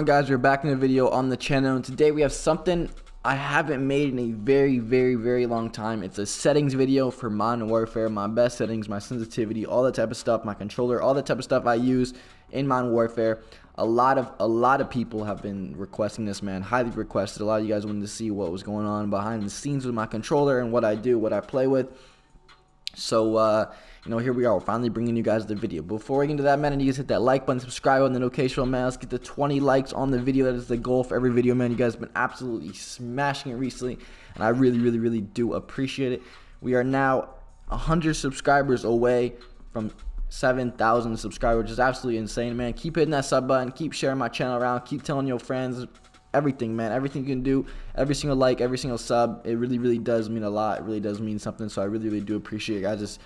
on, guys? We're back in a video on the channel, and today we have something I haven't made in a very long time. It's a settings video for Modern Warfare, my best settings, my sensitivity, all that type of stuff, my controller, all that type of stuff I use in Modern Warfare. A lot of people have been requesting this, man. Highly requested. A lot of you guys wanted to see what was going on behind the scenes with my controller and what I do, what I play with. So here we are. We're finally bringing you guys the video. Before we get into that, man, I need you to hit that like button, subscribe on the notification bell, man. Let's get to 20 likes on the video. That is the goal for every video, man. You guys have been absolutely smashing it recently, and I really do appreciate it. We are now 100 subscribers away from 7,000 subscribers, which is absolutely insane, man. Keep hitting that sub button, keep sharing my channel around, keep telling your friends, everything, man. Everything you can do, every single like, every single sub, it really does mean a lot. It really does mean something, so I really do appreciate guys'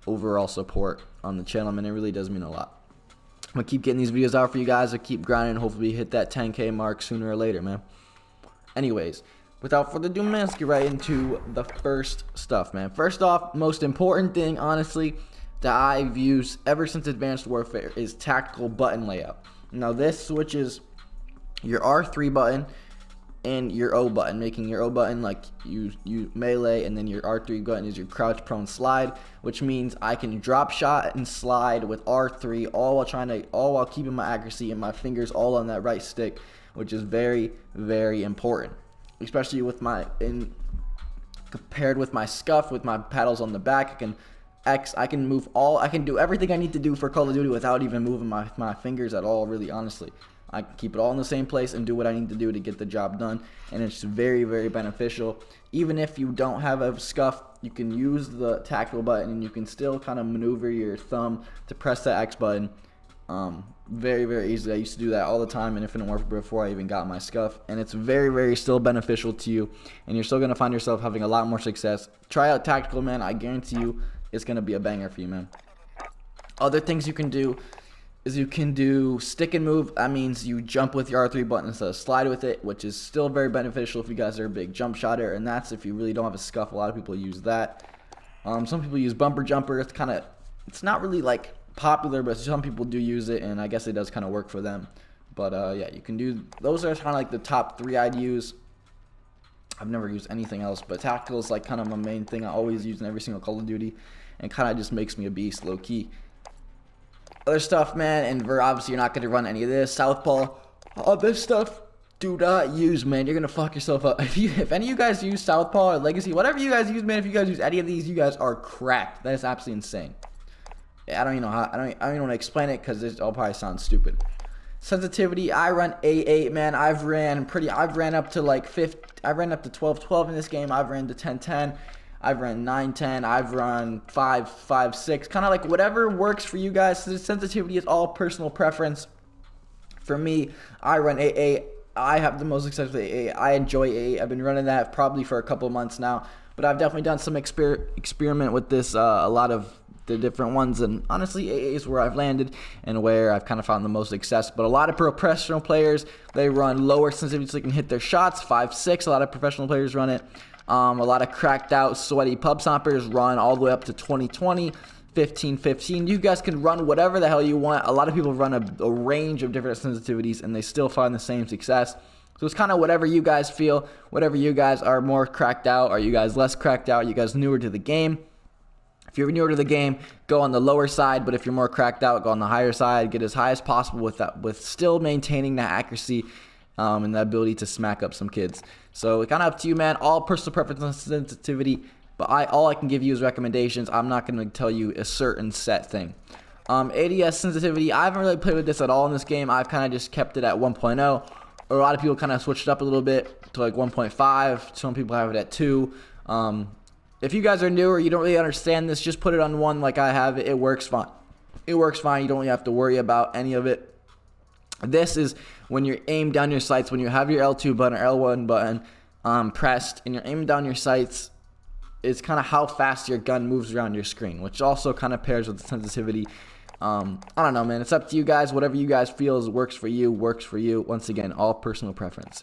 overall support on the channel, man. It really does mean a lot. I'm gonna keep getting these videos out for you guys. I keep grinding, hopefully hit that 10K mark sooner or later, man. Anyways, without further ado, man, let's get right into the first stuff, man. First off, most important thing, honestly, that I've used ever since Advanced Warfare is tactical button layout. Now this switches your R3 button and your O button, making your O button like you melee, and then your R3 button is your crouch prone slide, which means I can drop shot and slide with R3 all while keeping my accuracy and my fingers all on that right stick, which is very important, especially with compared with my scuff with my paddles on the back. I can do everything I need to do for Call of Duty without even moving my fingers at all, really, honestly. I can keep it all in the same place and do what I need to do to get the job done, and it's very beneficial. Even if you don't have a scuff, you can use the tactical button and you can still kind of maneuver your thumb to press that X button very easily. I used to do that all the time in Infinite Warfare before I even got my scuff, and it's very still beneficial to you, and you're still going to find yourself having a lot more success. Try out tactical, man. I guarantee you it's going to be a banger for you, man. Other things you can do is you can do stick and move. That means you jump with your R3 button instead of slide with it, which is still very beneficial if you guys are a big jump shotter, and that's if you really don't have a scuff. A lot of people use that. Some people use bumper jumper. It's not really like popular, but some people do use it, and I guess it does kind of work for them. But yeah, you can do those. Are kind of like the top 3 I'd use. I've never used anything else, but tactical is like kind of my main thing. I always use in every single Call of Duty, and kind of just makes me a beast, low key. Other stuff, man, and obviously you're not going to run any of this. Southpaw, all this stuff, do not use, man. You're going to fuck yourself up. If any of you guys use Southpaw or Legacy, whatever you guys use, man, if you guys use any of these, you guys are cracked. That is absolutely insane. I don't even know how, I don't even want to explain it because this all probably sounds stupid. Sensitivity, I run A8, man. I've ran up to like 12-12 in this game. I've ran to 10-10. I've run 9-10, I've run 5-5-6, kind of like whatever works for you guys. So the sensitivity is all personal preference. For me, I run AA. I have the most success with AA. I enjoy AA. I've been running that probably for a couple of months now, but I've definitely done some experiment with this, a lot of the different ones, and honestly, AA is where I've landed and where I've kind of found the most success. But a lot of professional players, they run lower sensitivity so they can hit their shots, 5-6. A lot of professional players run it. A lot of cracked out, sweaty pub stompers run all the way up to 20-20, 15-15. You guys can run whatever the hell you want. A lot of people run a range of different sensitivities, and they still find the same success. So it's kind of whatever you guys feel, whatever you guys are more cracked out. Are you guys less cracked out? Are you guys newer to the game? If you're newer to the game, go on the lower side, but if you're more cracked out, go on the higher side. Get as high as possible with that, with still maintaining that accuracy and the ability to smack up some kids. So it's kind of up to you, man. All personal preference and sensitivity, but all I can give you is recommendations. I'm not going to tell you a certain set thing. ADS sensitivity, I haven't really played with this at all in this game. I've kind of just kept it at 1.0. A lot of people kind of switched it up a little bit to like 1.5. Some people have it at 2. If you guys are new or you don't really understand this, just put it on 1 like I have it. It works fine. It works fine. You don't really have to worry about any of it. This is when you're aimed down your sights, when you have your L2 button or L1 button pressed and you're aiming down your sights. It's kind of how fast your gun moves around your screen, which also kind of pairs with the sensitivity. I don't know, man. It's up to you guys. Whatever you guys feel works for you, works for you. Once again, all personal preference.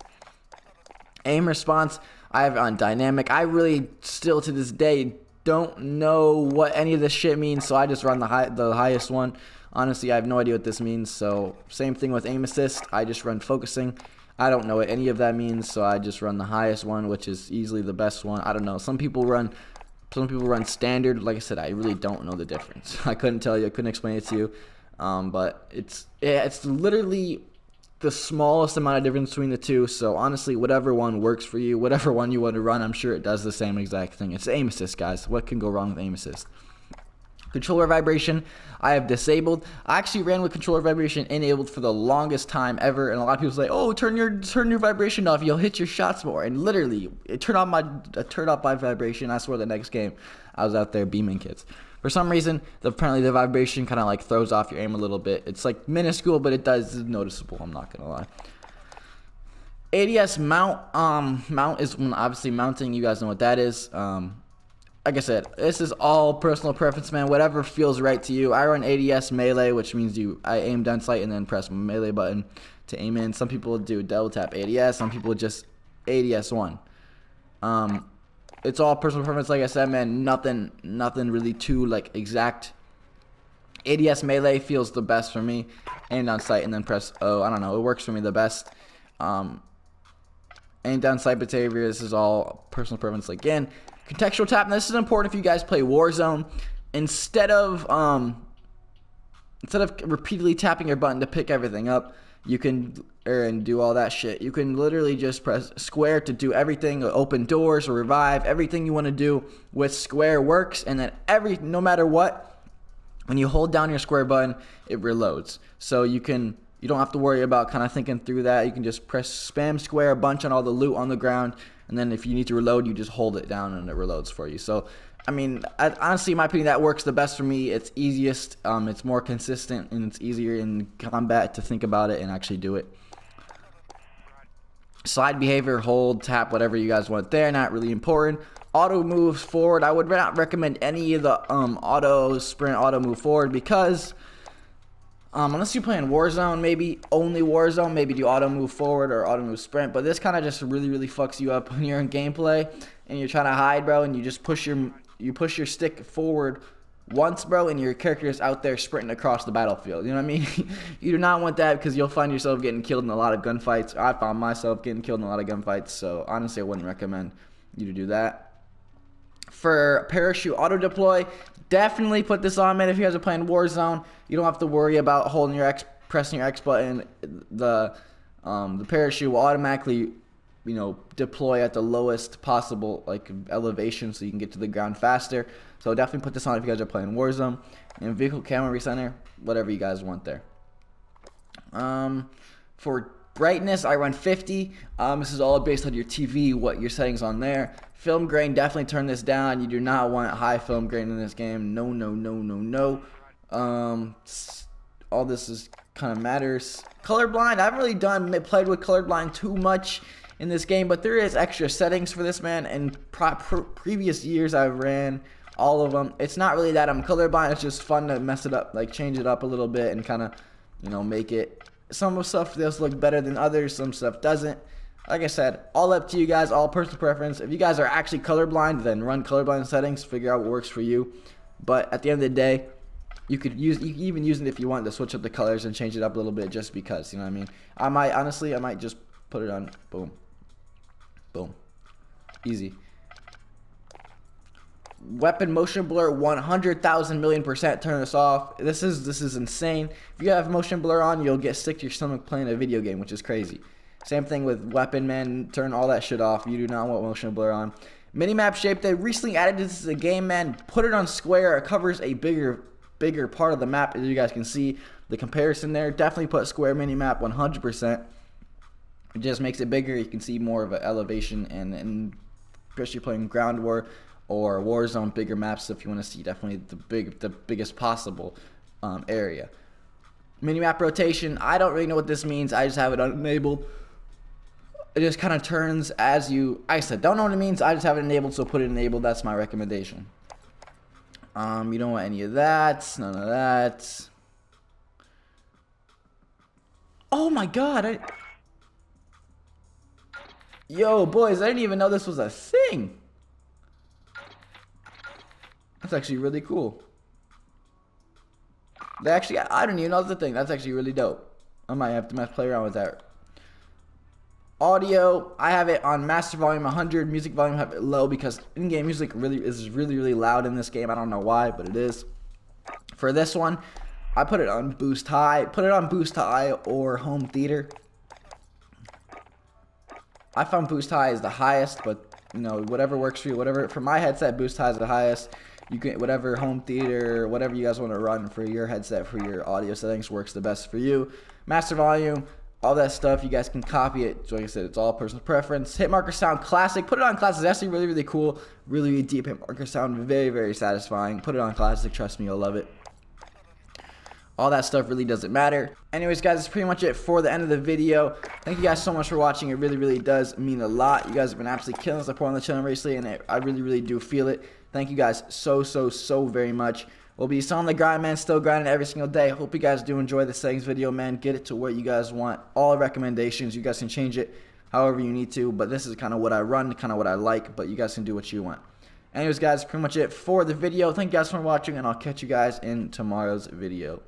Aim response, I have on dynamic. I really still to this day don't know what any of this shit means, so I just run the highest one. Honestly, I have no idea what this means. So same thing with aim assist. I just run focusing. I don't know what any of that means, so I just run the highest one, which is easily the best one. I don't know. Some people run standard. Like I said, I really don't know the difference. I couldn't tell you. I couldn't explain it to you. But it's literally the smallest amount of difference between the two. So honestly, whatever one works for you, whatever one you want to run, I'm sure it does the same exact thing. It's aim assist, guys. What can go wrong with aim assist? Controller vibration, I have disabled. I actually ran with controller vibration enabled for the longest time ever, and a lot of people say, "Oh, turn your vibration off. You'll hit your shots more." And literally, it turned off my vibration. I swear, the next game, I was out there beaming kids. For some reason, apparently the vibration kind of like throws off your aim a little bit. It's like minuscule, but it's noticeable. I'm not gonna lie. ADS mount is when obviously mounting. You guys know what that is. Like I said, this is all personal preference, man. Whatever feels right to you. I run ADS melee, which means I aim down sight and then press melee button to aim in. Some people do double tap ADS. Some people just ADS 1. It's all personal preference, like I said, man. Nothing really too like exact. ADS melee feels the best for me. Aim down sight and then press O. I don't know. It works for me the best. Aim down sight behavior. This is all personal preference again. Contextual tap, and this is important if you guys play Warzone. Instead of repeatedly tapping your button to pick everything up, you can and do all that shit. You can literally just press square to do everything, open doors or revive. Everything you want to do with square works, and then no matter what, when you hold down your square button, it reloads. So you don't have to worry about kind of thinking through that. You can just press spam square a bunch on all the loot on the ground. And then if you need to reload, you just hold it down and it reloads for you. So, I mean, honestly, in my opinion, that works the best for me. It's easiest, it's more consistent, and it's easier in combat to think about it and actually do it. Slide behavior, hold, tap, whatever you guys want there. Not really important. Auto moves forward. I would not recommend any of the auto sprint, auto move forward because... unless you're playing Warzone, maybe only Warzone, maybe do auto move forward or auto move sprint. But this kind of just really fucks you up when you're in gameplay and you're trying to hide, bro, and you just push your stick forward once, bro, and your character is out there sprinting across the battlefield. You know what I mean? You do not want that because you'll find yourself getting killed in a lot of gunfights. I found myself getting killed in a lot of gunfights, so honestly, I wouldn't recommend you to do that. For parachute auto deploy, definitely put this on, man. If you guys are playing Warzone, you don't have to worry about holding your pressing your X button. The parachute will automatically, deploy at the lowest possible like elevation, so you can get to the ground faster. So definitely put this on if you guys are playing Warzone. And vehicle camera recenter, whatever you guys want there. For brightness, I run 50. This is all based on your TV, what your settings on there. Film grain, definitely turn this down. You do not want high film grain in this game. No. All this is kind of matters. Colorblind, I haven't really played with colorblind too much in this game, but there is extra settings for this, man. And previous years I ran all of them. It's not really that I'm colorblind. It's just fun to mess it up, like change it up a little bit and kind of, make it. Some stuff does look better than others. Some stuff doesn't. Like I said, all up to you guys, all personal preference. If you guys are actually colorblind, then run colorblind settings, figure out what works for you. But at the end of the day, you can even use it if you want to switch up the colors and change it up a little bit just because, you know what I mean? I might just put it on, boom. Easy. Weapon motion blur, 100,000 million %. Turn this off. This is insane. If you have motion blur on, you'll get sick to your stomach playing a video game, which is crazy. Same thing with weapon, man. Turn all that shit off. You do not want motion blur on. Minimap shape, they recently added this to the game, man. Put it on square. It covers a bigger part of the map, as you guys can see. The comparison there. Definitely put square minimap 100%. It just makes it bigger. You can see more of an elevation, and especially playing Ground War or Warzone, bigger maps if you want to see definitely the biggest possible area. Minimap rotation, I don't really know what this means. I just have it unenabled. It just kind of turns as you... I said, don't know what it means. I just have it enabled, so put it enabled. That's my recommendation. You don't want any of that. None of that. Oh my god. Yo, boys, I didn't even know this was a thing. That's actually really cool. They actually, I don't even know the thing. That's actually really dope. I might have to play around with that. Audio, I have it on master volume 100. Music volume, have it low because in-game music is really loud in this game. I don't know why, but it is. For this one, I put it on boost high. Put it on boost high or home theater. I found boost high is the highest, but you know, whatever works for you. Whatever for my headset, boost high is the highest. You can whatever home theater, whatever you guys want to run for your headset for your audio settings works the best for you. Master volume, all that stuff, you guys can copy it. So like I said, it's all personal preference. Hitmarker sound classic. Put it on classic. It's actually really cool. Really deep hitmarker sound. Very satisfying. Put it on classic. Trust me, you'll love it. All that stuff really doesn't matter. Anyways, guys, that's pretty much it for the end of the video. Thank you guys so much for watching. It really does mean a lot. You guys have been absolutely killing support on the channel recently, and I really do feel it. Thank you guys so very much. We'll be still on the grind, man. Still grinding every single day. Hope you guys do enjoy the settings video, man. Get it to what you guys want. All recommendations. You guys can change it however you need to, but this is kind of what I run, kind of what I like, but you guys can do what you want. Anyways, guys, pretty much it for the video. Thank you guys for watching, and I'll catch you guys in tomorrow's video.